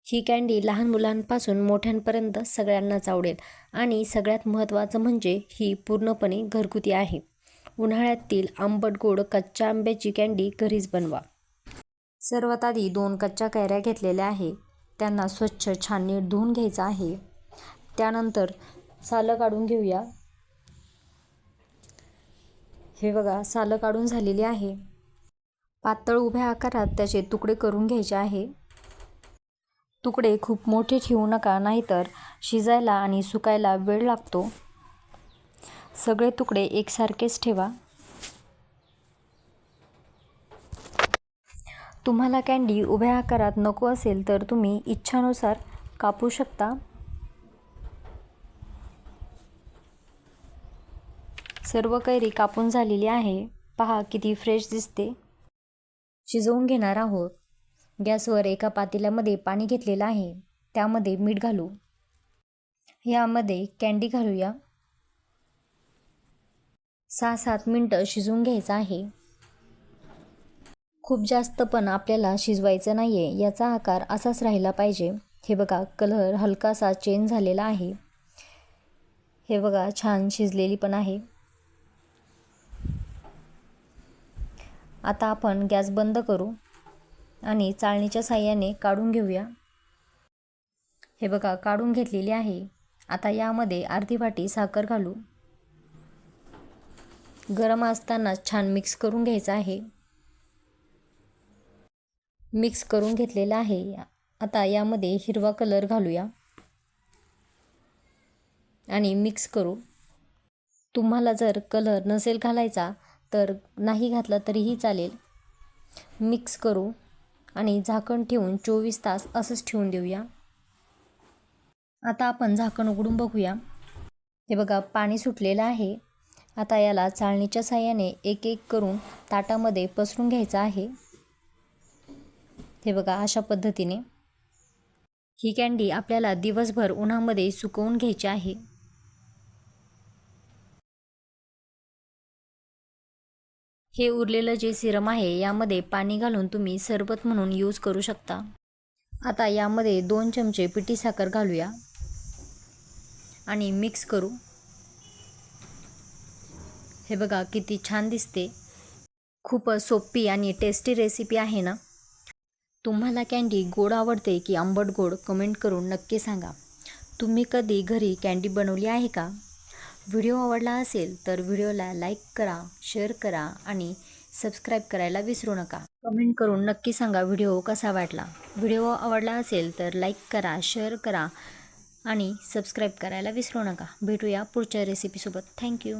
ही candy लहान मुलांपासून मोठ्यांपर्यंत सगळ्यांनाच आवडेल आणि सगळ्यात महत्त्वाचं म्हणजे ही पूर्णपणे घरगुती आहे. उन्हाळ्यातील आंबट गोड कच्च्या आंब्याची कँडी घरीच बनवा. सर्वात आधी 2 कच्च्या कैऱ्या घेतलेल्या आहे. त्यांना स्वच्छ छान नीट धुवून घ्यायचं आहे. त्यानंतर सालं काढून घेऊया. हे बघा, सालं काढून झालेली आहे. पातळ उभ्या आकारात त्याचे तुकडे करून घ्यायचे आहे. तुकडे खूप मोठे ठेवू नका, नाहीतर शिजायला आणि सुकायला वेळ लागतो. सगळे तुकडे एकसारखेच ठेवा. तुम्हाला कँडी उभ्या आकारात नको असेल तर तुम्ही इच्छानुसार कापू शकता. सर्व कैरी कापून झालेली आहे. पहा किती फ्रेश दिसते. शिजवून घेणार आहोत. गॅसवर एका पातेल्यामध्ये पाणी घेतलेलं आहे. त्यामध्ये मीठ घालू. यामध्ये कँडी घालूया. 6-7 मिनटं शिजवून घ्यायचं आहे. खूप जास्त पण आपल्याला शिजवायचं नाहीये. याचा आकार असाच राहिला पाहिजे. हे बघा, कलर हलकासा चेंज झालेला आहे. हे बघा, छान शिजलेली पण आहे. आता आपण गॅस बंद करू आणि चाळणीच्या साहाय्याने काढून घेऊया. हे बघा, काढून घेतलेली आहे. आता यामध्ये अर्धी वाटी साखर घालू. गरम असताना छान मिक्स करून घ्यायचं आहे. मिक्स करून घेतलेला आहे. आता यामध्ये हिरवा कलर घालूया आणि मिक्स करू. तुम्हाला जर कलर नसेल घालायचा तर नाही घातला तरीही चालेल. मिक्स करू आणि झाकण ठेवून 24 तास असंच ठेवून देऊया. आता आपण झाकण उघडून बघूया. हे बघा, पाणी सुटलेलं आहे. आता याला चाळणीच्या साहाय्याने एक एक करून ताटामध्ये पसरून घ्यायचं आहे. हे बघा, अशा पद्धतीने. ही कँडी आपल्याला दिवसभर उन्हामध्ये सुकवून घ्यायची आहे. हे उरलेलं जे सिरम आहे यामध्ये पाणी घालून तुम्ही सरबत म्हणून यूज करू शकता. आता यामध्ये 2 चमचे पिठी साखर घालूया आणि मिक्स करू. हे बघा, किती छान दिसते. खूप सोपी आणि टेस्टी रेसिपी आहे ना. तुम्हाला कँडी गोड आवडते की आंबट गोड कमेंट करून नक्की सांगा. तुम्ही कधी घरी कँडी बनवली आहे का? व्हिडिओ आवडला असेल तर व्हिडिओला लाईक करा, शेअर करा आणि सबस्क्राईब करायला विसरू नका. कमेंट करून नक्की सांगा व्हिडिओ कसा वाटला. व्हिडिओ आवडला असेल तर लाईक करा, शेअर करा आणि सबस्क्राईब करायला विसरू नका. भेटूया पुढच्या रेसिपीसोबत. थँक्यू.